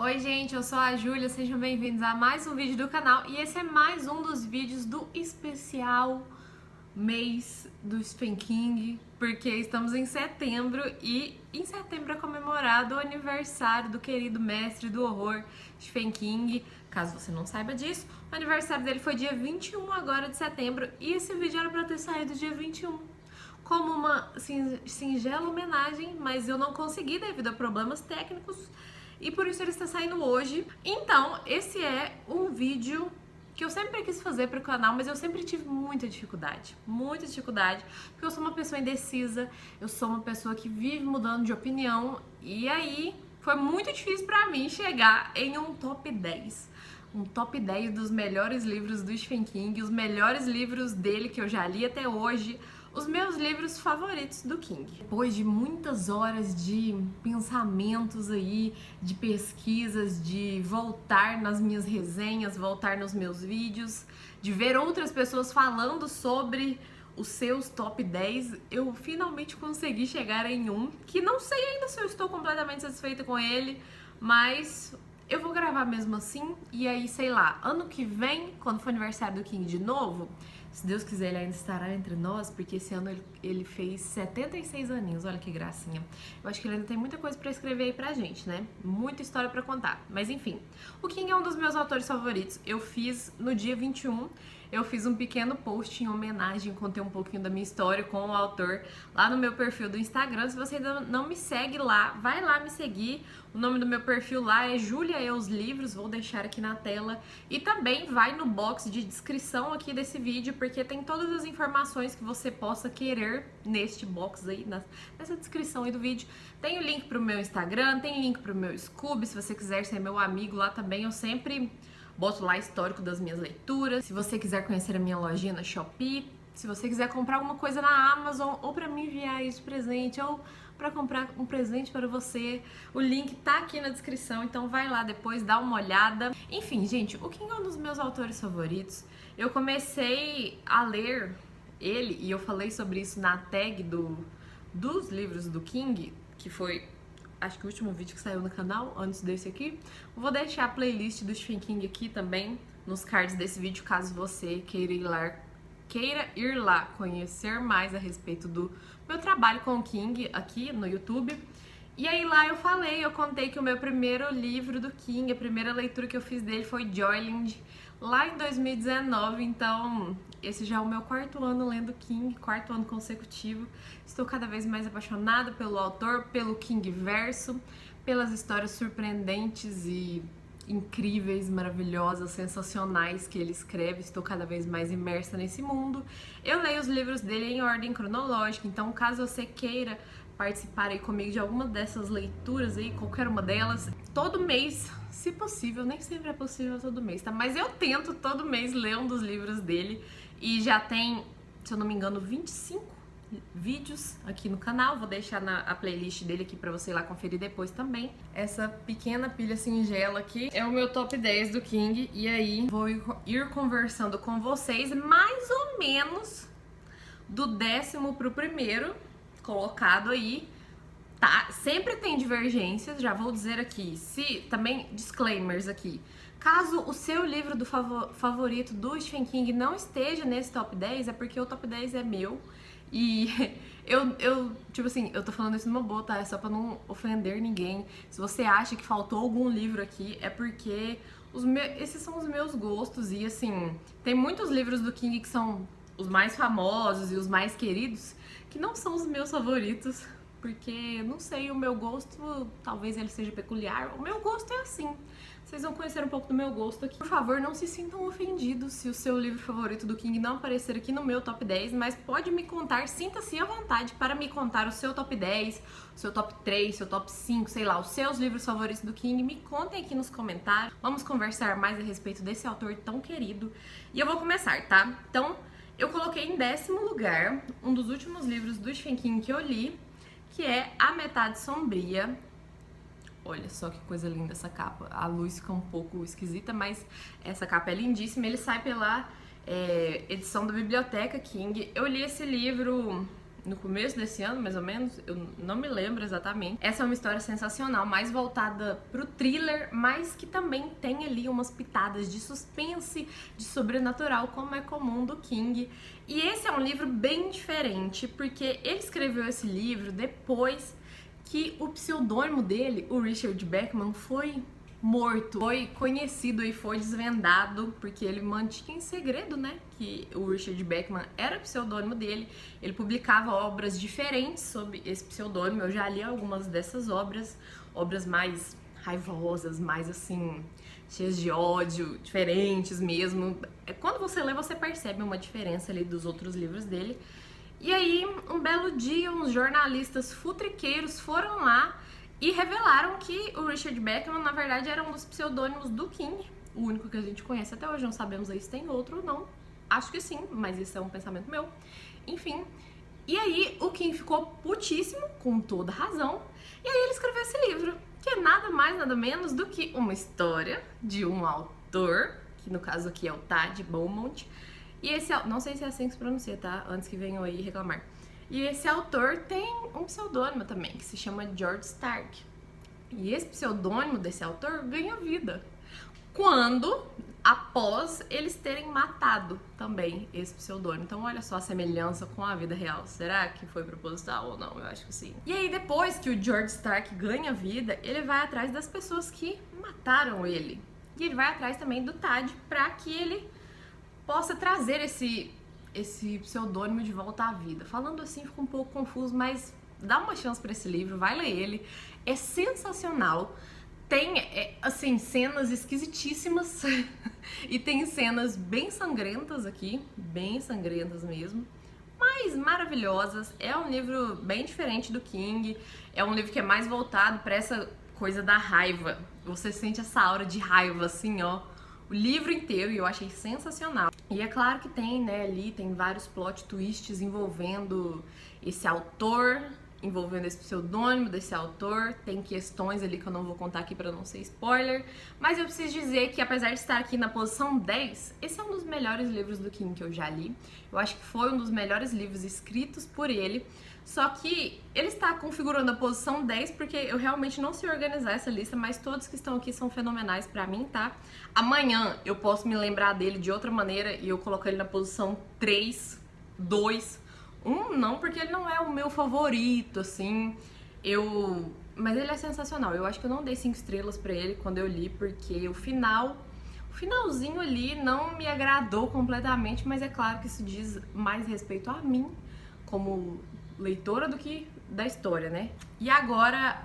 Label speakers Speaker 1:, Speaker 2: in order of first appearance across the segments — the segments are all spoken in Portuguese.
Speaker 1: Oi gente, eu sou a Júlia, sejam bem-vindos a mais um vídeo do canal e esse é mais um dos vídeos do especial mês do Stephen King, porque estamos em setembro e em setembro é comemorado o aniversário do querido mestre do horror Stephen King. Caso você não saiba disso, o aniversário dele foi dia 21 agora de setembro e esse vídeo era pra ter saído dia 21. Como uma singela homenagem, mas eu não consegui devido a problemas técnicos e por isso ele está saindo hoje. Então, esse é um vídeo que eu sempre quis fazer para o canal, mas eu sempre tive muita dificuldade, porque eu sou uma pessoa indecisa, eu sou uma pessoa que vive mudando de opinião, e aí foi muito difícil para mim chegar em um top 10. Um top 10 dos melhores livros do Stephen King, os melhores livros dele que eu já li até hoje, os meus livros favoritos do King. Depois de muitas horas de pensamentos aí, de pesquisas, de voltar nas minhas resenhas, voltar nos meus vídeos, de ver outras pessoas falando sobre os seus top 10, eu finalmente consegui chegar em um, que não sei ainda se eu estou completamente satisfeita com ele, mas eu vou gravar mesmo assim, e aí, sei lá, ano que vem, quando for aniversário do King de novo, se Deus quiser, ele ainda estará entre nós, porque esse ano ele fez 76 aninhos, olha que gracinha. Eu acho que ele ainda tem muita coisa pra escrever aí pra gente, né? Muita história pra contar. Mas enfim, o King é um dos meus autores favoritos. Eu fiz no dia 21, eu fiz um pequeno post em homenagem, contei um pouquinho da minha história com o autor lá no meu perfil do Instagram. Se você ainda não me segue lá, vai lá me seguir. O nome do meu perfil lá é Júlia Eus Livros, vou deixar aqui na tela. E também vai no box de descrição aqui desse vídeo, porque tem todas as informações que você possa querer neste box aí, nessa descrição aí do vídeo. Tem o link pro meu Instagram, tem link pro meu Scoob, se você quiser ser meu amigo lá também, eu sempre boto lá histórico das minhas leituras. Se você quiser conhecer a minha lojinha na Shopee, se você quiser comprar alguma coisa na Amazon, ou pra me enviar isso de presente, ou pra comprar um presente para você, o link tá aqui na descrição, então vai lá depois, dá uma olhada. Enfim, gente, o King é um dos meus autores favoritos. Eu comecei a ler ele, e eu falei sobre isso na tag dos livros do King, que foi, acho que o último vídeo que saiu no canal, antes desse aqui. Vou deixar a playlist do Stephen King aqui também, nos cards desse vídeo, caso você queira ir lá conhecer mais a respeito do meu trabalho com o King aqui no YouTube. E aí lá eu contei que o meu primeiro livro do King, a primeira leitura que eu fiz dele foi Joyland, lá em 2019, então esse já é o meu quarto ano lendo King, quarto ano consecutivo. Estou cada vez mais apaixonada pelo autor, pelo King verso, pelas histórias surpreendentes e incríveis, maravilhosas, sensacionais que ele escreve. Estou cada vez mais imersa nesse mundo. Eu leio os livros dele em ordem cronológica, então caso você queira participar aí comigo de alguma dessas leituras aí, qualquer uma delas, todo mês, se possível, nem sempre é possível todo mês, tá? Mas eu tento todo mês ler um dos livros dele e já tem, se eu não me engano, 25 vídeos aqui no canal. Vou deixar a playlist dele aqui pra você ir lá conferir depois também. Essa pequena pilha singela aqui é o meu top 10 do King, e aí vou ir conversando com vocês mais ou menos do 10º pro primeiro colocado aí, tá? Sempre tem divergências, já vou dizer aqui. Se também disclaimers aqui. Caso o seu livro do favorito do Stephen King não esteja nesse top 10, é porque o top 10 é meu. E tipo assim, eu tô falando isso numa boa, tá? É só pra não ofender ninguém. Se você acha que faltou algum livro aqui, é porque esses são os meus gostos. E assim, tem muitos livros do King que são os mais famosos e os mais queridos, que não são os meus favoritos, porque, não sei, o meu gosto, talvez ele seja peculiar, o meu gosto é assim. Vocês vão conhecer um pouco do meu gosto aqui. Por favor, não se sintam ofendidos se o seu livro favorito do King não aparecer aqui no meu top 10, mas pode me contar, sinta-se à vontade para me contar o seu top 10, o seu top 3, seu top 5, sei lá, os seus livros favoritos do King. Me contem aqui nos comentários, vamos conversar mais a respeito desse autor tão querido. E eu vou começar, tá? Então, eu coloquei em 10º lugar um dos últimos livros do Stephen King que eu li, que é A Metade Sombria. Olha só que coisa linda essa capa. A luz fica um pouco esquisita, mas essa capa é lindíssima. Ele sai pela edição da Biblioteca King. Eu li esse livro no começo desse ano, mais ou menos, eu não me lembro exatamente. Essa é uma história sensacional, mais voltada pro thriller, mas que também tem ali umas pitadas de suspense, de sobrenatural, como é comum do King. E esse é um livro bem diferente, porque ele escreveu esse livro depois que o pseudônimo dele, o Richard Bachman, foi morto, foi conhecido e foi desvendado, porque ele mantinha em segredo, né, que o Richard Bachman era o pseudônimo dele. Ele publicava obras diferentes sob esse pseudônimo. Eu já li algumas dessas obras mais raivosas, mais assim, cheias de ódio, diferentes mesmo. Quando você lê, você percebe uma diferença ali dos outros livros dele. E aí, um belo dia, uns jornalistas futriqueiros foram lá e revelaram que o Richard Bachman, na verdade, era um dos pseudônimos do King, o único que a gente conhece até hoje. Não sabemos aí se tem outro ou não. Acho que sim, mas isso é um pensamento meu. Enfim. E aí, o King ficou putíssimo, com toda razão, e aí ele escreveu esse livro, que é nada mais, nada menos do que uma história de um autor, que no caso aqui é o Tad Beaumont. E esse, não sei se é assim que se pronuncia, tá? Antes que venham aí reclamar. E esse autor tem um pseudônimo também, que se chama George Stark. E esse pseudônimo desse autor ganha vida após eles terem matado também esse pseudônimo. Então olha só a semelhança com a vida real. Será que foi proposital ou não? Eu acho que sim. E aí depois que o George Stark ganha vida, ele vai atrás das pessoas que mataram ele. E ele vai atrás também do Tad pra que ele possa trazer esse pseudônimo de volta à vida. Falando assim fica um pouco confuso, mas dá uma chance pra esse livro, vai ler ele. É sensacional. Tem, assim, cenas esquisitíssimas e tem cenas bem sangrentas aqui, bem sangrentas mesmo, mas maravilhosas. É um livro bem diferente do King, é um livro que é mais voltado pra essa coisa da raiva. Você sente essa aura de raiva, assim, ó, o livro inteiro, e eu achei sensacional. E é claro que tem, né, ali tem vários plot twists envolvendo esse autor, envolvendo esse pseudônimo desse autor. Tem questões ali que eu não vou contar aqui pra não ser spoiler, mas eu preciso dizer que apesar de estar aqui na posição 10, esse é um dos melhores livros do King que eu já li. Eu acho que foi um dos melhores livros escritos por ele, só que ele está configurando a posição 10 porque eu realmente não sei organizar essa lista, mas todos que estão aqui são fenomenais pra mim, tá? Amanhã eu posso me lembrar dele de outra maneira e eu coloco ele na posição 3, 2, não, porque ele não é o meu favorito, assim, mas ele é sensacional. Eu acho que eu não dei 5 estrelas pra ele quando eu li, porque o finalzinho ali não me agradou completamente, mas é claro que isso diz mais respeito a mim, como leitora, do que da história, né? E agora,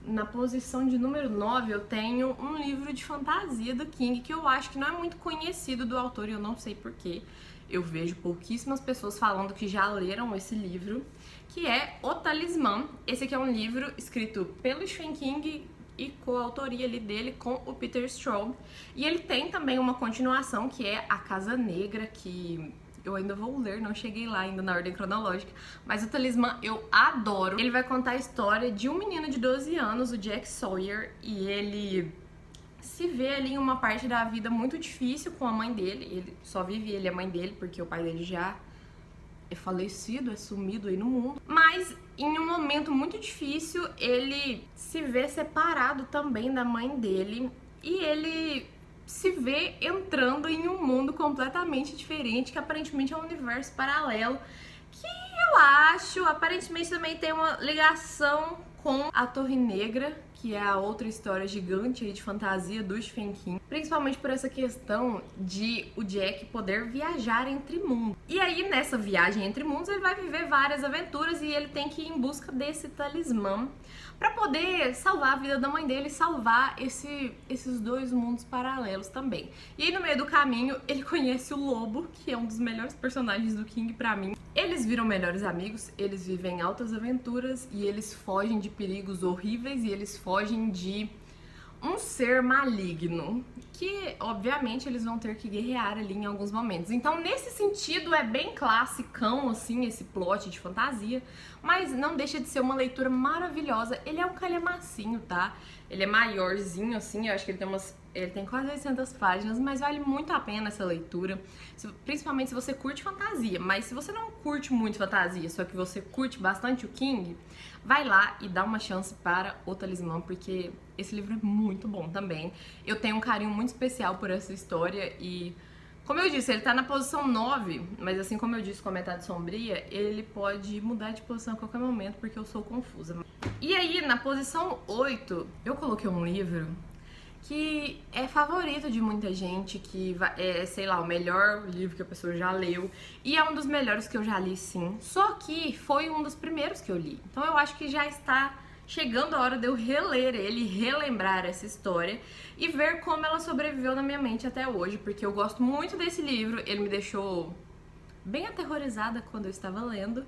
Speaker 1: na posição de número 9, eu tenho um livro de fantasia do King, que eu acho que não é muito conhecido do autor, e eu não sei porquê. Eu vejo pouquíssimas pessoas falando que já leram esse livro, que é O Talismã. Esse aqui é um livro escrito pelo Stephen King e coautoria ali dele com o Peter Straub. E ele tem também uma continuação, que é A Casa Negra, que eu ainda vou ler, não cheguei lá ainda na ordem cronológica. Mas O Talismã eu adoro. Ele vai contar a história de um menino de 12 anos, o Jack Sawyer, e ele se vê ali em uma parte da vida muito difícil com a mãe dele. Ele só vive ele e a mãe dele, porque o pai dele já é falecido, é sumido aí no mundo. Mas em um momento muito difícil, ele se vê separado também da mãe dele e ele se vê entrando em um mundo completamente diferente, que aparentemente é um universo paralelo, que eu acho, aparentemente também tem uma ligação com a Torre Negra, que é a outra história gigante aí de fantasia do Stephen King, principalmente por essa questão de o Jack poder viajar entre mundos. E aí, nessa viagem entre mundos, ele vai viver várias aventuras e ele tem que ir em busca desse talismã pra poder salvar a vida da mãe dele e salvar esses dois mundos paralelos também. E aí, no meio do caminho, ele conhece o Lobo, que é um dos melhores personagens do King pra mim. Eles viram melhores amigos, eles vivem altas aventuras e eles fogem de perigos horríveis e eles fogem de um ser maligno, que obviamente eles vão ter que guerrear ali em alguns momentos. Então, nesse sentido, é bem classicão, assim, esse plot de fantasia, mas não deixa de ser uma leitura maravilhosa. Ele é um calhamacinho, tá? Ele é maiorzinho, assim, eu acho que ele tem umas Ele tem quase 800 páginas, mas vale muito a pena essa leitura, principalmente se você curte fantasia. Mas se você não curte muito fantasia, só que você curte bastante o King, vai lá e dá uma chance para O Talismã, porque esse livro é muito bom também. Eu tenho um carinho muito especial por essa história e, como eu disse, ele tá na posição 9, mas assim como eu disse com a Metade Sombria, ele pode mudar de posição a qualquer momento, porque eu sou confusa. E aí, na posição 8, eu coloquei um livro que é favorito de muita gente, que é, sei lá, o melhor livro que a pessoa já leu, e é um dos melhores que eu já li, sim. Só que foi um dos primeiros que eu li. Então eu acho que já está chegando a hora de eu reler ele, relembrar essa história e ver como ela sobreviveu na minha mente até hoje, porque eu gosto muito desse livro, ele me deixou bem aterrorizada quando eu estava lendo,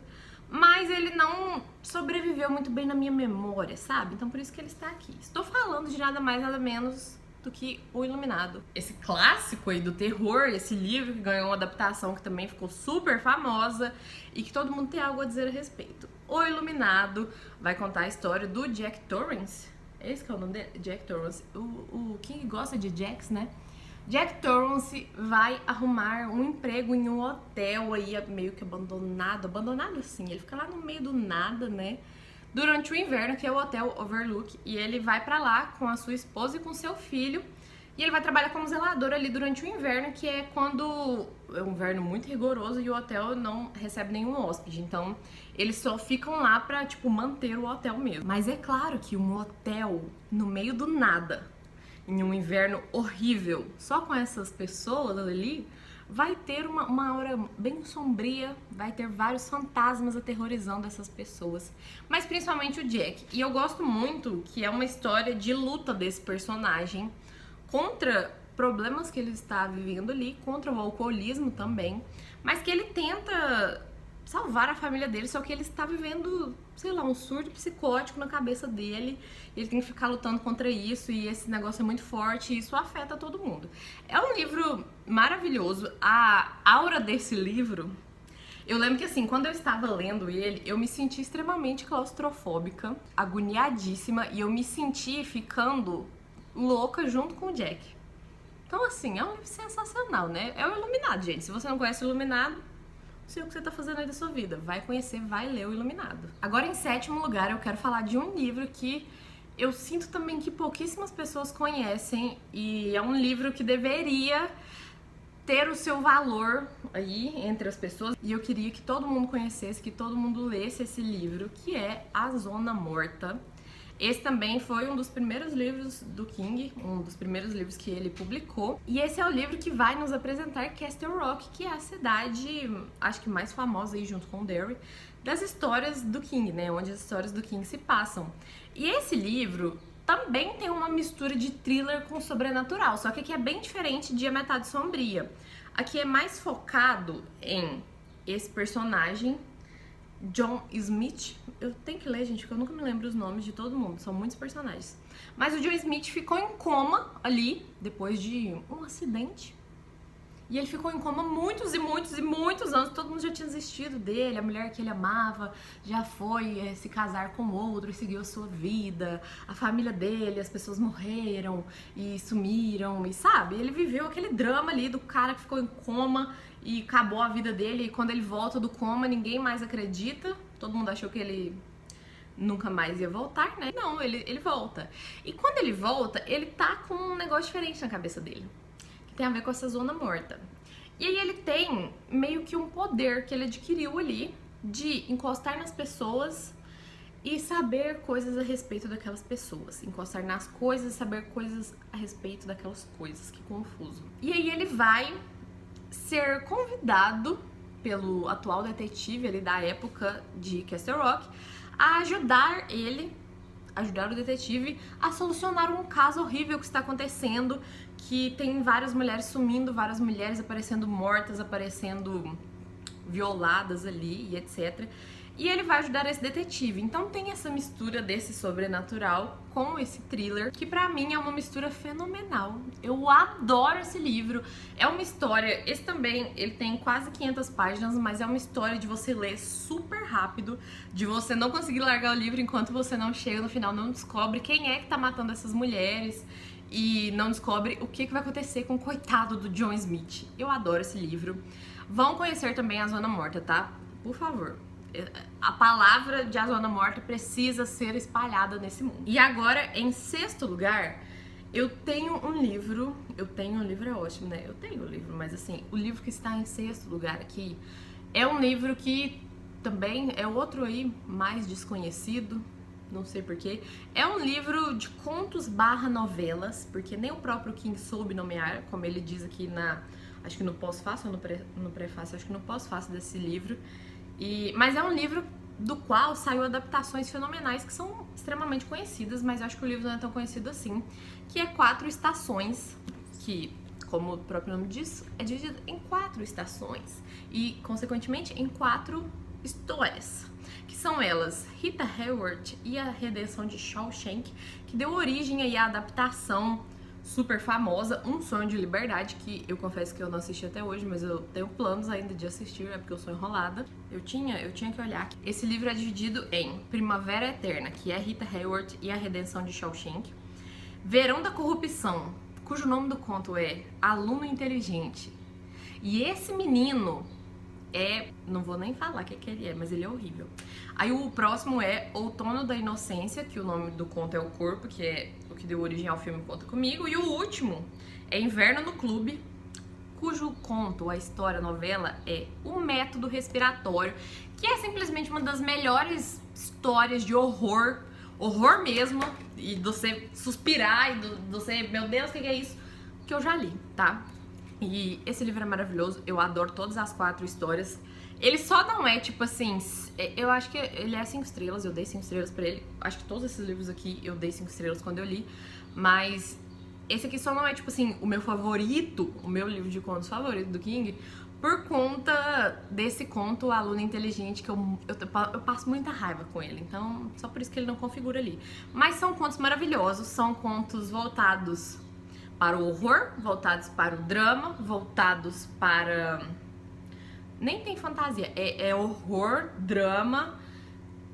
Speaker 1: mas ele não sobreviveu muito bem na minha memória, sabe? Então por isso que ele está aqui. Estou falando de nada mais nada menos do que O Iluminado. Esse clássico aí do terror, esse livro que ganhou uma adaptação que também ficou super famosa e que todo mundo tem algo a dizer a respeito. O Iluminado vai contar a história do Jack Torrance. Esse que é o nome dele? Jack Torrance. O King gosta de Jacks, né? Jack Torrance vai arrumar um emprego em um hotel aí meio que abandonado assim, ele fica lá no meio do nada, né? Durante o inverno, que é o Hotel Overlook, e ele vai pra lá com a sua esposa e com seu filho, e ele vai trabalhar como zelador ali durante o inverno, que é quando é um inverno muito rigoroso e o hotel não recebe nenhum hóspede, então eles só ficam lá pra, tipo, manter o hotel mesmo. Mas é claro que um hotel no meio do nada, em um inverno horrível, só com essas pessoas ali, vai ter uma aura bem sombria, vai ter vários fantasmas aterrorizando essas pessoas, mas principalmente o Jack. E eu gosto muito que é uma história de luta desse personagem contra problemas que ele está vivendo ali, contra o alcoolismo também, mas que ele tenta salvar a família dele, só que ele está vivendo, sei lá, um surto psicótico na cabeça dele, ele tem que ficar lutando contra isso, e esse negócio é muito forte, e isso afeta todo mundo. É um livro maravilhoso, a aura desse livro, eu lembro que assim, quando eu estava lendo ele, eu me senti extremamente claustrofóbica, agoniadíssima, e eu me senti ficando louca junto com o Jack. Então assim, é um livro sensacional, né? É o Iluminado, gente. Se você não conhece o Iluminado, não sei o que você tá fazendo aí da sua vida. Vai conhecer, vai ler o Iluminado. Agora, em sétimo lugar, eu quero falar de um livro que eu sinto também que pouquíssimas pessoas conhecem, e é um livro que deveria ter o seu valor aí entre as pessoas, e eu queria que todo mundo conhecesse, que todo mundo lesse esse livro, que é A Zona Morta. Esse também foi um dos primeiros livros do King, um dos primeiros livros que ele publicou. E esse é o livro que vai nos apresentar Castle Rock, que é a cidade, acho que mais famosa aí junto com Derry, das histórias do King, né? Onde as histórias do King se passam. E esse livro também tem uma mistura de thriller com sobrenatural, só que aqui é bem diferente de A Metade Sombria. Aqui é mais focado em esse personagem, John Smith. Eu tenho que ler, gente, porque eu nunca me lembro os nomes de todo mundo, são muitos personagens. Mas o John Smith ficou em coma ali, depois de um acidente. E ele ficou em coma muitos e muitos e muitos anos, todo mundo já tinha desistido dele, a mulher que ele amava já foi se casar com outro e seguiu a sua vida, a família dele, as pessoas morreram e sumiram, e sabe? Ele viveu aquele drama ali do cara que ficou em coma e acabou a vida dele, e quando ele volta do coma ninguém mais acredita, todo mundo achou que ele nunca mais ia voltar, né? Não, ele volta. E quando ele volta, ele tá com um negócio diferente na cabeça dele, que tem a ver com essa zona morta. E aí ele tem meio que um poder que ele adquiriu ali de encostar nas pessoas e saber coisas a respeito daquelas pessoas. Encostar nas coisas e saber coisas a respeito daquelas coisas. Que confuso. E aí ele vai ser convidado pelo atual detetive ali da época de Castle Rock a ajudar o detetive a solucionar um caso horrível que está acontecendo, que tem várias mulheres sumindo, várias mulheres aparecendo mortas, aparecendo violadas ali e etc. E ele vai ajudar esse detetive. Então tem essa mistura desse sobrenatural com esse thriller, que pra mim é uma mistura fenomenal. Eu adoro esse livro. É uma história, esse também, ele tem quase 500 páginas, mas é uma história de você ler super rápido, de você não conseguir largar o livro enquanto você não chega no final, não descobre quem é que tá matando essas mulheres. e não descobre o que vai acontecer com o coitado do John Smith. Eu adoro esse livro. Vão conhecer também A Zona Morta, tá? Por favor. A palavra de A Zona Morta precisa ser espalhada nesse mundo. E agora, em sexto lugar, eu tenho um livro. É ótimo, né? Eu tenho um livro, mas assim, o livro que está em sexto lugar aqui é um livro que também é outro aí mais desconhecido, não sei porquê. É um livro de contos barra novelas, porque nem o próprio King soube nomear, como ele diz aqui acho que no pós-fácil ou no prefácio, acho que no pós-fácio desse livro. Mas é um livro do qual saiu adaptações fenomenais que são extremamente conhecidas, mas eu acho que o livro não é tão conhecido assim, que é 4 Estações, que, como o próprio nome diz, é dividido em 4 estações e, consequentemente, em 4 histórias, que são elas Rita Hayworth e a Redenção de Shawshank, que deu origem aí à adaptação super famosa, Um Sonho de Liberdade, que eu confesso que eu não assisti até hoje, mas eu tenho planos ainda de assistir, é porque eu sou enrolada. Eu tinha que olhar. Esse livro é dividido em Primavera Eterna, que é Rita Hayworth e a Redenção de Shawshank, Verão da Corrupção, cujo nome do conto é Aluno Inteligente. E esse menino não vou nem falar o que ele é, mas ele é horrível. Aí o próximo é Outono da Inocência, que o nome do conto é O Corpo, que é o que deu origem ao filme Conta Comigo. E o último é Inverno no Clube, cujo conto, a história, a novela é O Método Respiratório, que é simplesmente uma das melhores histórias de horror mesmo, e de você suspirar e de você, meu Deus, o que é isso? Que eu já li, tá? E esse livro é maravilhoso, eu adoro todas as 4 histórias. Ele só não é, tipo assim, eu acho que ele é 5 estrelas, eu dei 5 estrelas pra ele. Acho que todos esses livros aqui eu dei 5 estrelas quando eu li. Mas esse aqui só não é, tipo assim, o meu favorito, o meu livro de contos favorito do King, por conta desse conto, Aluno Inteligente, que eu passo muita raiva com ele. Então, só por isso que ele não configura ali. Mas são contos maravilhosos, são contos voltados para o horror, voltados para o drama, voltados para... Nem tem fantasia, é horror, drama,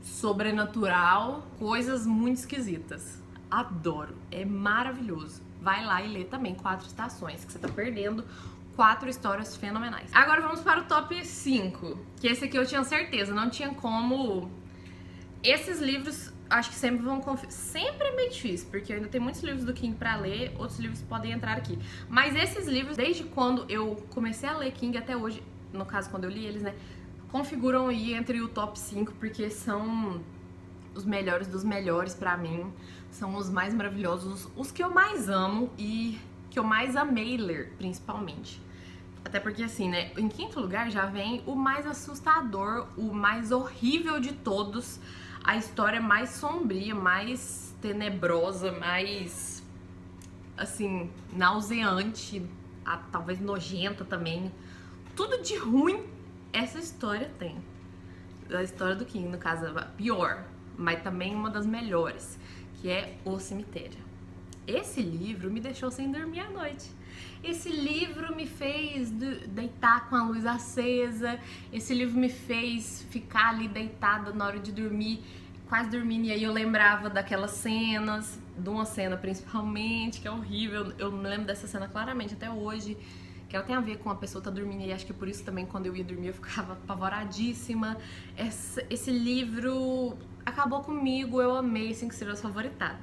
Speaker 1: sobrenatural, coisas muito esquisitas. Adoro, é maravilhoso. Vai lá e lê também 4 Estações, que você tá perdendo 4 histórias fenomenais. Agora vamos para o top 5, que esse aqui eu tinha certeza, não tinha como... Esses livros... Acho que sempre vão sempre é meio difícil, porque ainda tem muitos livros do King pra ler, outros livros podem entrar aqui. Mas esses livros, desde quando eu comecei a ler King até hoje, no caso quando eu li eles, né, configuram aí entre o top 5, porque são os melhores dos melhores pra mim, são os mais maravilhosos, os que eu mais amo e que eu mais amei ler, principalmente. Até porque assim, né, em quinto lugar já vem o mais assustador, o mais horrível de todos, a história mais sombria, mais tenebrosa, mais, assim, nauseante, talvez nojenta também. Tudo de ruim essa história tem. A história do King, no caso, a pior, mas também uma das melhores, que é O Cemitério. Esse livro me deixou sem dormir à noite. Esse livro me fez deitar com a luz acesa. Esse livro me fez ficar ali deitada na hora de dormir, quase dormindo. E aí eu lembrava daquelas cenas, de uma cena principalmente, que é horrível. Eu me lembro dessa cena claramente até hoje, que ela tem a ver com a pessoa tá dormindo. E acho que por isso também, quando eu ia dormir, eu ficava apavoradíssima. Esse livro acabou comigo, eu amei, 5 estrelas favoritadas.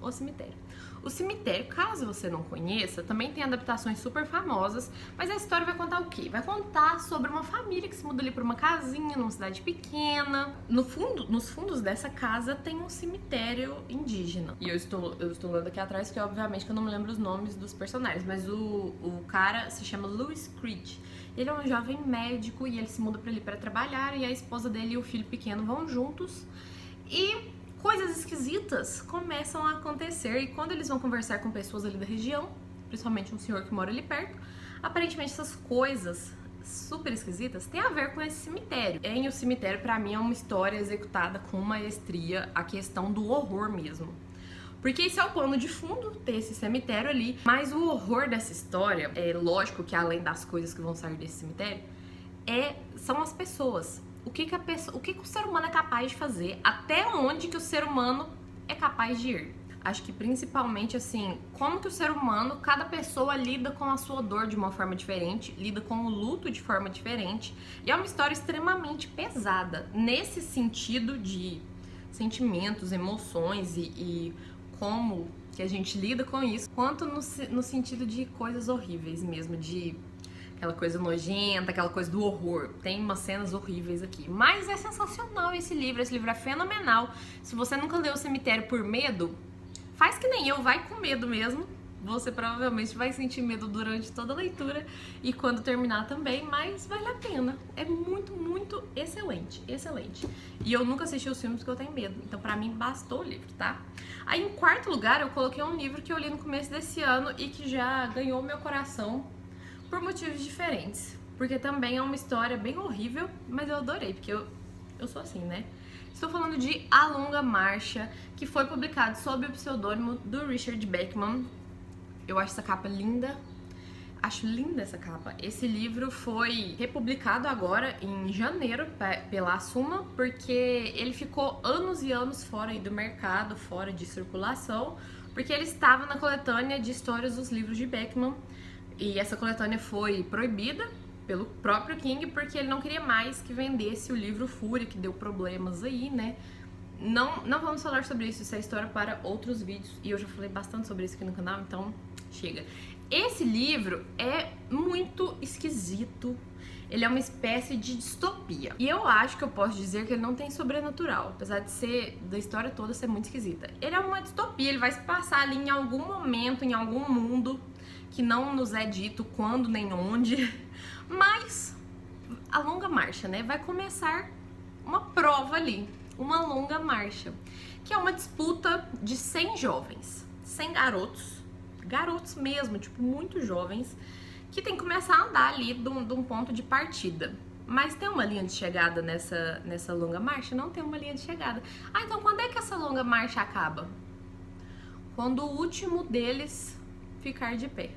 Speaker 1: O Cemitério. O Cemitério, caso você não conheça, também tem adaptações super famosas, mas a história vai contar o quê? Vai contar sobre uma família que se muda ali pra uma casinha numa cidade pequena. Nos fundos dessa casa tem um cemitério indígena. E eu estou lendo aqui atrás, que obviamente que eu não me lembro os nomes dos personagens, mas o cara se chama Louis Creed. Ele é um jovem médico e ele se muda pra ali pra trabalhar, e a esposa dele e o filho pequeno vão juntos. E coisas esquisitas começam a acontecer, e quando eles vão conversar com pessoas ali da região, principalmente um senhor que mora ali perto, aparentemente essas coisas super esquisitas têm a ver com esse cemitério. O Cemitério, pra mim, é uma história executada com maestria, a questão do horror mesmo. Porque esse é o plano de fundo, ter esse cemitério ali, mas o horror dessa história, é lógico que além das coisas que vão sair desse cemitério, são as pessoas. O que o ser humano é capaz de fazer, até onde que o ser humano é capaz de ir. Acho que principalmente assim, como que o ser humano, cada pessoa lida com a sua dor de uma forma diferente, lida com o luto de forma diferente. E é uma história extremamente pesada, nesse sentido de sentimentos, emoções e como que a gente lida com isso, quanto no sentido de coisas horríveis mesmo, de aquela coisa nojenta, aquela coisa do horror. Tem umas cenas horríveis aqui. Mas é sensacional esse livro é fenomenal. Se você nunca leu O Cemitério por Medo, faz que nem eu, vai com medo mesmo. Você provavelmente vai sentir medo durante toda a leitura e quando terminar também, mas vale a pena. É muito, muito excelente, excelente. E eu nunca assisti os filmes porque eu tenho medo, então pra mim bastou o livro, tá? Aí em quarto lugar eu coloquei um livro que eu li no começo desse ano e que já ganhou meu coração por motivos diferentes. Porque também é uma história bem horrível, mas eu adorei, porque eu sou assim, né? Estou falando de A Longa Marcha, que foi publicado sob o pseudônimo do Richard Bachman. Eu acho essa capa linda. Acho linda essa capa. Esse livro foi republicado agora em janeiro pela Assuma, porque ele ficou anos e anos fora do mercado, fora de circulação, porque ele estava na coletânea de histórias dos livros de Bachman. E essa coletânea foi proibida pelo próprio King, porque ele não queria mais que vendesse o livro Fúria, que deu problemas aí, né? Não vamos falar sobre isso é história para outros vídeos, e eu já falei bastante sobre isso aqui no canal, então chega. Esse livro é muito esquisito, ele é uma espécie de distopia. E eu acho que eu posso dizer que ele não tem sobrenatural, apesar de ser, da história toda ser muito esquisita. Ele é uma distopia, ele vai se passar ali em algum momento, em algum mundo, que não nos é dito quando nem onde, mas a longa marcha, né? Vai começar uma prova ali, uma longa marcha, que é uma disputa de 100 jovens, 100 garotos mesmo, tipo, muito jovens, que tem que começar a andar ali de um ponto de partida. Mas tem uma linha de chegada nessa longa marcha? Não tem uma linha de chegada. Ah, então quando é que essa longa marcha acaba? Quando o último deles ficar de pé.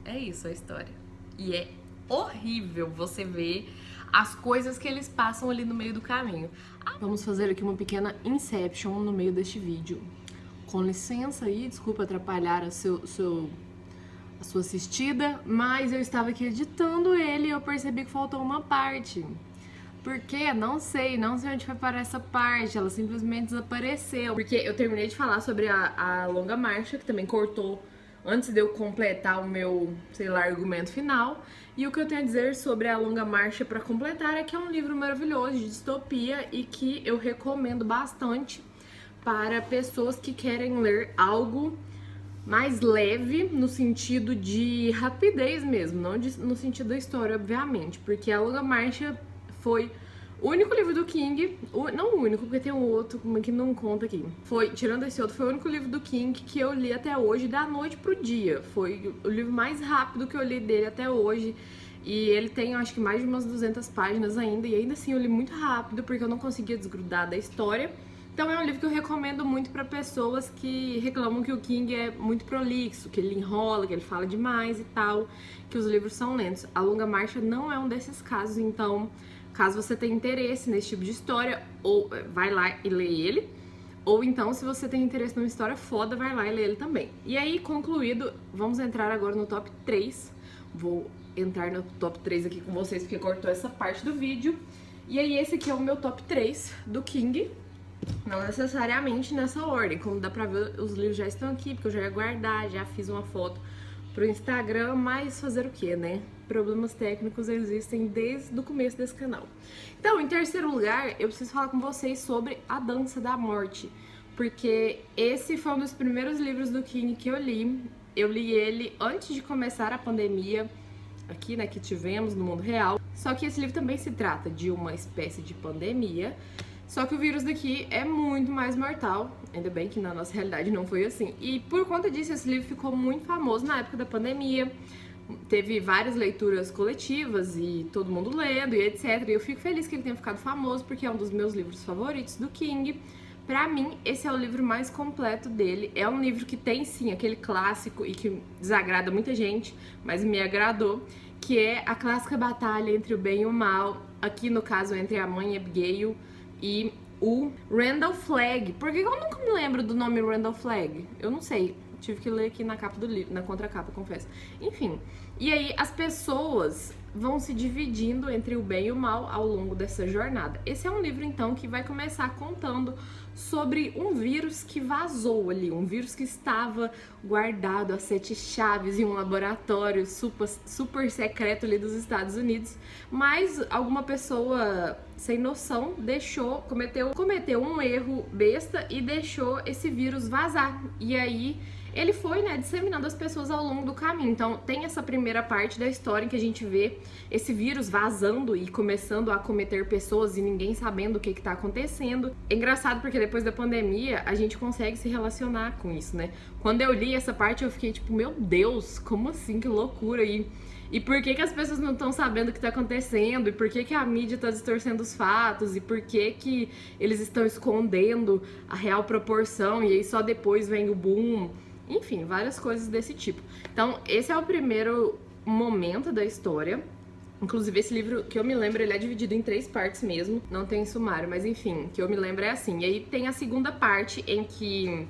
Speaker 1: É isso a história. E é horrível você ver as coisas que eles passam ali no meio do caminho. Vamos fazer aqui uma pequena inception no meio deste vídeo. Com licença aí, desculpa atrapalhar a sua assistida, mas eu estava aqui editando ele e eu percebi que faltou uma parte. Por quê? Não sei onde foi parar essa parte, ela simplesmente desapareceu. Porque eu terminei de falar sobre a longa marcha, que também cortou antes de eu completar o meu, sei lá, argumento final. E o que eu tenho a dizer sobre A Longa Marcha para completar é que é um livro maravilhoso de distopia e que eu recomendo bastante para pessoas que querem ler algo mais leve, no sentido de rapidez mesmo, não no sentido da história, obviamente, porque A Longa Marcha foi o único livro do King, não o único, porque tem um outro que não conta aqui. Tirando esse outro, foi o único livro do King que eu li até hoje, da noite pro dia. Foi o livro mais rápido que eu li dele até hoje. E ele tem, acho que mais de umas 200 páginas ainda, e ainda assim eu li muito rápido, porque eu não conseguia desgrudar da história. Então é um livro que eu recomendo muito para pessoas que reclamam que o King é muito prolixo, que ele enrola, que ele fala demais e tal, que os livros são lentos. A Longa Marcha não é um desses casos, então caso você tenha interesse nesse tipo de história, ou vai lá e lê ele, ou então se você tem interesse numa história foda, vai lá e lê ele também. E aí, concluído, vamos entrar agora no top 3. Vou entrar no top 3 aqui com vocês, porque cortou essa parte do vídeo. E aí esse aqui é o meu top 3 do King. Não necessariamente nessa ordem, como dá pra ver, os livros já estão aqui, porque eu já ia guardar, já fiz uma foto pro Instagram, mas fazer o que, né? Problemas técnicos existem desde o começo desse canal. Então, em terceiro lugar, eu preciso falar com vocês sobre A Dança da Morte, porque esse foi um dos primeiros livros do King que eu li. Eu li ele antes de começar a pandemia aqui, né, que tivemos no mundo real. Só que esse livro também se trata de uma espécie de pandemia, só que o vírus daqui é muito mais mortal, ainda bem que na nossa realidade não foi assim. E por conta disso, esse livro ficou muito famoso na época da pandemia, teve várias leituras coletivas e todo mundo lendo e etc. E eu fico feliz que ele tenha ficado famoso, porque é um dos meus livros favoritos do King. Pra mim, esse é o livro mais completo dele. É um livro que tem, sim, aquele clássico e que desagrada muita gente, mas me agradou, que é a clássica batalha entre o bem e o mal, aqui no caso entre a mãe Abigail e o Randall Flagg. Por que eu nunca me lembro do nome Randall Flagg? Eu não sei. Tive que ler aqui na capa do livro, na contracapa, confesso. Enfim, e aí as pessoas vão se dividindo entre o bem e o mal ao longo dessa jornada. Esse é um livro, então, que vai começar contando sobre um vírus que vazou ali, um vírus que estava guardado a 7 chaves em um laboratório super secreto ali dos Estados Unidos, mas alguma pessoa sem noção cometeu um erro besta e deixou esse vírus vazar. E aí ele foi, disseminando as pessoas ao longo do caminho. Então tem essa primeira parte da história em que a gente vê esse vírus vazando e começando a acometer pessoas e ninguém sabendo o que tá acontecendo. É engraçado porque depois da pandemia a gente consegue se relacionar com isso, né? Quando eu li essa parte eu fiquei tipo, meu Deus, como assim? Que loucura! E por que as pessoas não estão sabendo o que está acontecendo? E por que a mídia está distorcendo os fatos? E por que eles estão escondendo a real proporção? E aí só depois vem o boom. Enfim, várias coisas desse tipo. Então, esse é o primeiro momento da história. Inclusive, esse livro, que eu me lembro, ele é dividido em 3 partes mesmo. Não tem sumário, mas enfim, que eu me lembro é assim. E aí tem a segunda parte em que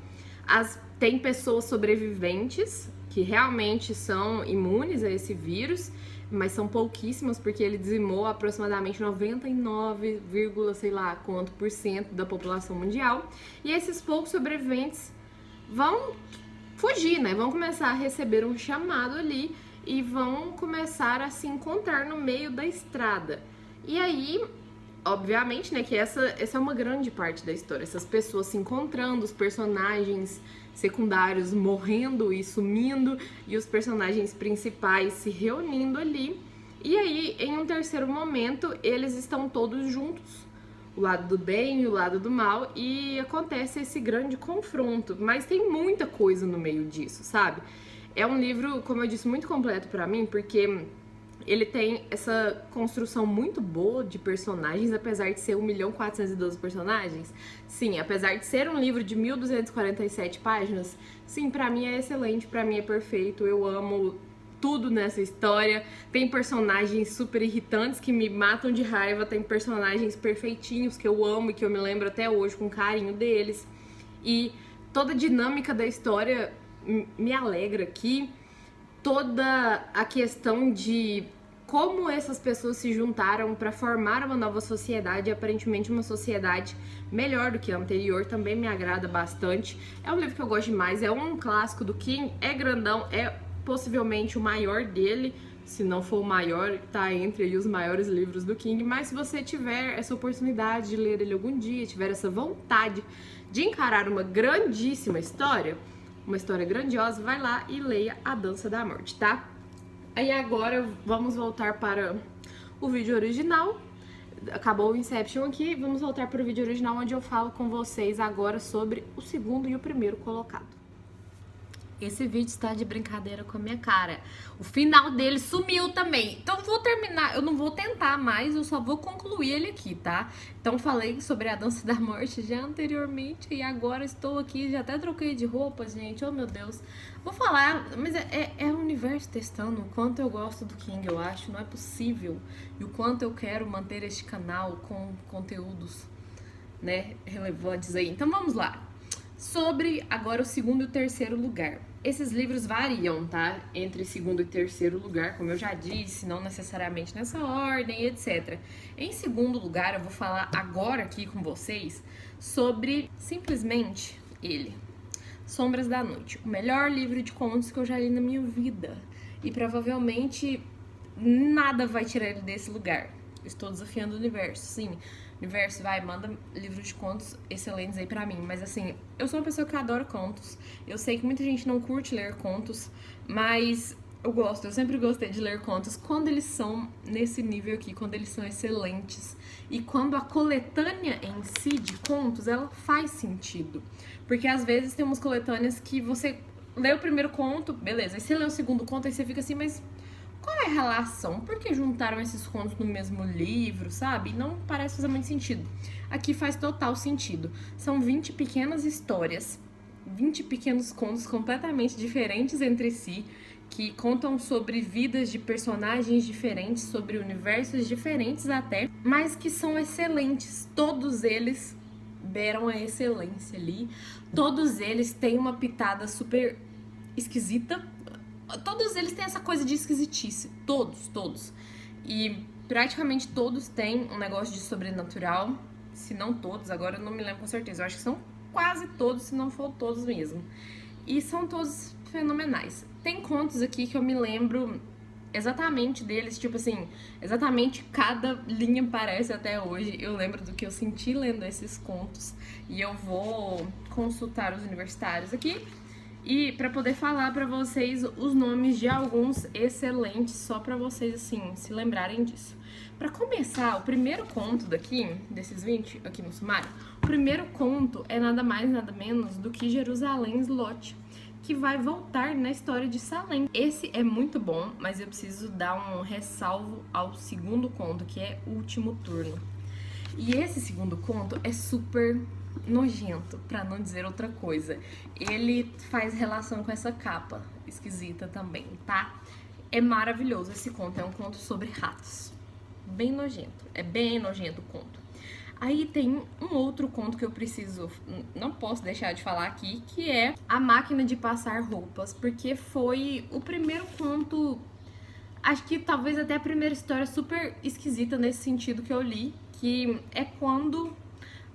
Speaker 1: tem pessoas sobreviventes que realmente são imunes a esse vírus, mas são pouquíssimas porque ele dizimou aproximadamente 99, sei lá quanto por cento da população mundial. E esses poucos sobreviventes vão fugir, vão começar a receber um chamado ali e vão começar a se encontrar no meio da estrada. E aí, obviamente, que essa é uma grande parte da história. Essas pessoas se encontrando, os personagens secundários morrendo e sumindo, e os personagens principais se reunindo ali. E aí, em um terceiro momento, eles estão todos juntos, o lado do bem e o lado do mal, e acontece esse grande confronto. Mas tem muita coisa no meio disso, sabe? É um livro, como eu disse, muito completo pra mim, porque ele tem essa construção muito boa de personagens, apesar de ser 1.412 personagens. Sim, apesar de ser um livro de 1.247 páginas, sim, pra mim é excelente, pra mim é perfeito, eu amo tudo nessa história. Tem personagens super irritantes que me matam de raiva, tem personagens perfeitinhos que eu amo e que eu me lembro até hoje com carinho deles. E toda a dinâmica da história me alegra aqui. Toda a questão de como essas pessoas se juntaram para formar uma nova sociedade, aparentemente uma sociedade melhor do que a anterior, também me agrada bastante. É um livro que eu gosto demais, é um clássico do King, é grandão, é possivelmente o maior dele, se não for o maior, tá entre aí os maiores livros do King, mas se você tiver essa oportunidade de ler ele algum dia, tiver essa vontade de encarar uma grandíssima história, uma história grandiosa, vai lá e leia A Dança da Morte, tá? Aí agora vamos voltar para o vídeo original. Acabou o Inception aqui, vamos voltar para o vídeo original, onde eu falo com vocês agora sobre o segundo e o primeiro colocado. Esse vídeo está de brincadeira com a minha cara. O final dele sumiu também. Então vou terminar, eu não vou tentar mais, eu só vou concluir ele aqui, tá? Então falei sobre A Dança da Morte já anteriormente e agora estou aqui, já até troquei de roupa, gente. Oh, meu Deus. Vou falar, mas é o universo testando o quanto eu gosto do King, eu acho. Não é possível. E o quanto eu quero manter este canal com conteúdos, relevantes aí. Então vamos lá. Sobre agora o segundo e o terceiro lugar. Esses livros variam, tá? Entre segundo e terceiro lugar, como eu já disse, não necessariamente nessa ordem, etc. Em segundo lugar, eu vou falar agora aqui com vocês sobre simplesmente ele. Sombras da Noite, o melhor livro de contos que eu já li na minha vida. E provavelmente nada vai tirar ele desse lugar. Estou desafiando o universo, sim. Universo, vai, manda livros de contos excelentes aí pra mim. Mas assim, eu sou uma pessoa que adora contos. Eu sei que muita gente não curte ler contos, mas eu gosto, eu sempre gostei de ler contos quando eles são nesse nível aqui, quando eles são excelentes. E quando a coletânea em si de contos, ela faz sentido. Porque às vezes tem umas coletâneas que você lê o primeiro conto, beleza, aí você lê o segundo conto, aí você fica assim, mas qual é a relação? Por que juntaram esses contos no mesmo livro, sabe? Não parece fazer muito sentido. Aqui faz total sentido. São 20 pequenas histórias, 20 pequenos contos completamente diferentes entre si, que contam sobre vidas de personagens diferentes, sobre universos diferentes até, mas que são excelentes, todos eles beiram a excelência ali. Todos eles têm uma pitada super esquisita. Todos eles têm essa coisa de esquisitice. Todos. E praticamente todos têm um negócio de sobrenatural. Se não todos, agora eu não me lembro com certeza. Eu acho que são quase todos, se não for todos mesmo. E são todos fenomenais. Tem contos aqui que eu me lembro exatamente deles, tipo assim, exatamente cada linha parece até hoje. Eu lembro do que eu senti lendo esses contos. E eu vou consultar os universitários aqui e para poder falar para vocês os nomes de alguns excelentes, só para vocês assim se lembrarem disso. Para começar, o primeiro conto desses 20 aqui no sumário, o primeiro conto é nada mais nada menos do que Jerusalém Slot, que vai voltar na história de Salem. Esse é muito bom, mas eu preciso dar um ressalvo ao segundo conto, que é Último Turno. E esse segundo conto é super nojento, pra não dizer outra coisa. Ele faz relação com essa capa esquisita também, tá? É maravilhoso esse conto, é um conto sobre ratos. Bem nojento, é bem nojento o conto. Aí tem um outro conto que eu não posso deixar de falar aqui, que é A Máquina de Passar Roupas, porque foi o primeiro conto, acho que talvez até a primeira história super esquisita nesse sentido que eu li, que é quando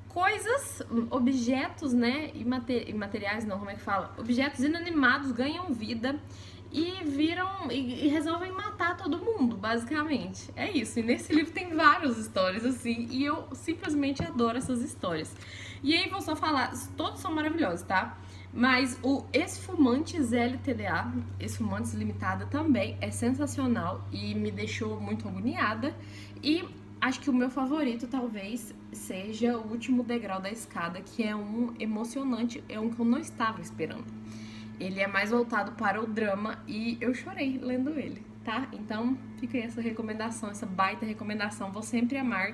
Speaker 1: coisas, objetos, né, imateriais não, como é que fala? Objetos inanimados ganham vida e resolvem matar todo mundo, basicamente. É isso. E nesse livro tem várias histórias assim, e eu simplesmente adoro essas histórias. E aí vou só falar, todos são maravilhosos, tá? Mas o Esfumantes LTDA, Esfumantes Limitada, também é sensacional e me deixou muito agoniada. E acho que o meu favorito talvez seja O Último Degrau da Escada, que é um emocionante, é um que eu não estava esperando. Ele é mais voltado para o drama e eu chorei lendo ele, tá? Então fica aí essa recomendação, essa baita recomendação. Vou sempre amar,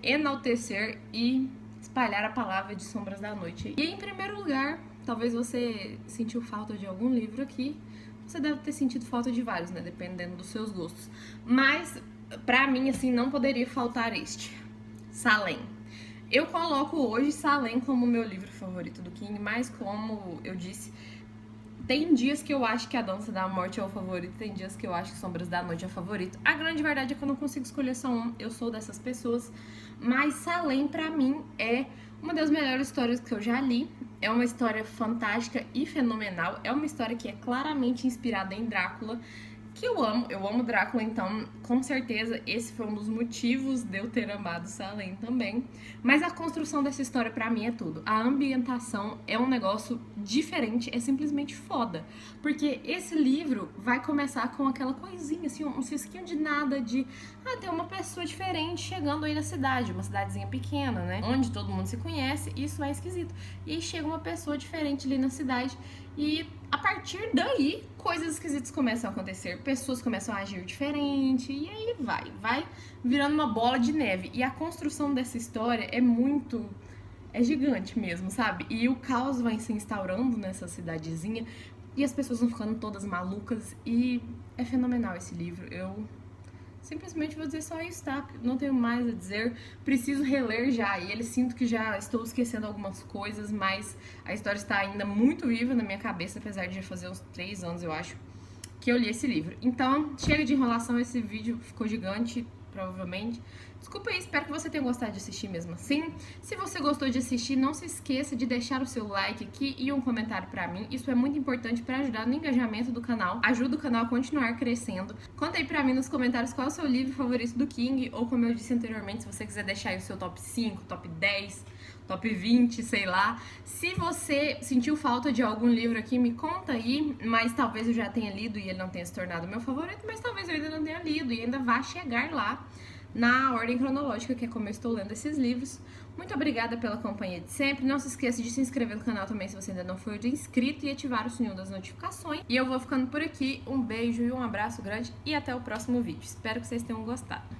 Speaker 1: enaltecer e espalhar a palavra de Sombras da Noite. E em primeiro lugar, talvez você sentiu falta de algum livro aqui. Você deve ter sentido falta de vários, né? Dependendo dos seus gostos. Mas, pra mim, assim, não poderia faltar este. Salem. Eu coloco hoje Salem como meu livro favorito do King, mas como eu disse, tem dias que eu acho que A Dança da Morte é o favorito, tem dias que eu acho que Sombras da Noite é o favorito. A grande verdade é que eu não consigo escolher só um, eu sou dessas pessoas. Mas Salem, pra mim, é uma das melhores histórias que eu já li. É uma história fantástica e fenomenal. É uma história que é claramente inspirada em Drácula, que eu amo Drácula, então com certeza esse foi um dos motivos de eu ter amado Salem também. Mas a construção dessa história pra mim é tudo. A ambientação é um negócio diferente, é simplesmente foda. Porque esse livro vai começar com aquela coisinha, assim, um cisquinho de nada de... tem uma pessoa diferente chegando aí na cidade, uma cidadezinha pequena, né? Onde todo mundo se conhece, isso é esquisito. E aí chega uma pessoa diferente ali na cidade e a partir daí coisas esquisitas começam a acontecer, pessoas começam a agir diferente e aí vai virando uma bola de neve. E a construção dessa história é gigante mesmo, sabe? E o caos vai se instaurando nessa cidadezinha e as pessoas vão ficando todas malucas e é fenomenal esse livro. Eu simplesmente vou dizer só isso, tá? Não tenho mais a dizer. Preciso reler já ele. Sinto que já estou esquecendo algumas coisas, mas a história está ainda muito viva na minha cabeça, apesar de já fazer uns 3 anos, eu acho, que eu li esse livro. Então, chega de enrolação, esse vídeo ficou gigante, provavelmente. Desculpa aí, espero que você tenha gostado de assistir mesmo assim. Se você gostou de assistir, não se esqueça de deixar o seu like aqui e um comentário pra mim. Isso é muito importante pra ajudar no engajamento do canal. Ajuda o canal a continuar crescendo. Conta aí pra mim nos comentários qual é o seu livro favorito do King, ou como eu disse anteriormente, se você quiser deixar aí o seu top 5, top 10, top 20, sei lá. Se você sentiu falta de algum livro aqui, me conta aí, mas talvez eu já tenha lido e ele não tenha se tornado meu favorito, mas talvez eu ainda não tenha lido e ainda vá chegar lá na ordem cronológica, que é como eu estou lendo esses livros. Muito obrigada pela companhia de sempre. Não se esqueça de se inscrever no canal também se você ainda não for inscrito e ativar o sininho das notificações. E eu vou ficando por aqui. Um beijo e um abraço grande e até o próximo vídeo. Espero que vocês tenham gostado.